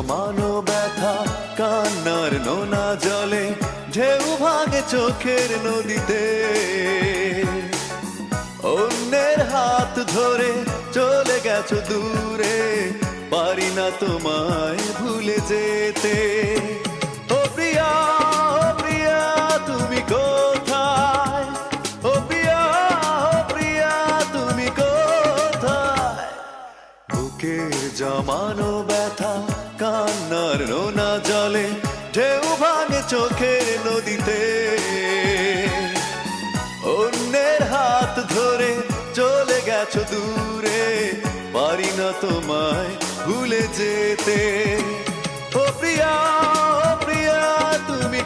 জমানো ব্যথা কান্নার নোনা জলে ঢেউ ভাঙে চোখের নদীতে অন্যের হাত ধরে চলে গেছো দূরে পারি না তোমায় ভুলে যেতে ও প্রিয়া তুমি কোথায় ও প্রিয়া তুমি কোথায় বুকের জমানো ব্যথা কান্নার নোনা জলে ঢেউ ভাঙে চোখের নদীতে অন্যের হাত ধরে চলে গেছো দূরে পারি না তোমায় ভুলে যেতে ও প্রিয়া তুমি